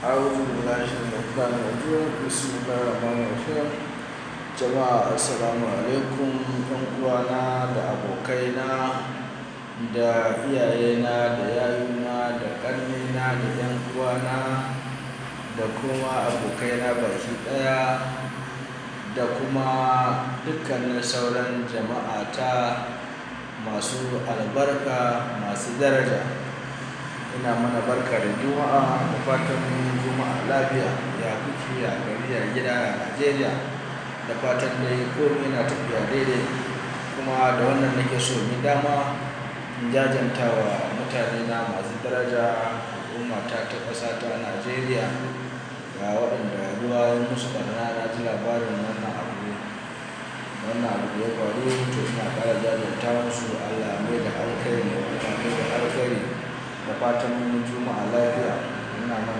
أعوذ بالله من الشيطان الرجيم بسم الله الرحمن الرحيم jama'a assalamu alaikum ɗan uwana da abokaina da iyayena da yayuna da ƙannena da ƴan uwana da kuma abokaina baki ɗaya da kuma dukkanin sauran jama'ata masu albarka masu daraja. Ina mana barka da juma'a da fatan mun juma'a lafiya. Ya kuke, ya gari, ya gida, ya Najeriya, da fatan dai komai na tafiya daidai. Kuma da wannan nake so in dama in jajantawa mutane na masu daraja, al'ummata ta ƙasa ta Najeriya, ga waɗanda ruwa ya musu ɓarna. Na ji labarin wannan abu da ya faru, to ina ƙara jajanta musu. Allah mai da alkhairi, Allah mai da alkhairi, da fatan mun juma'a lafiya. Ina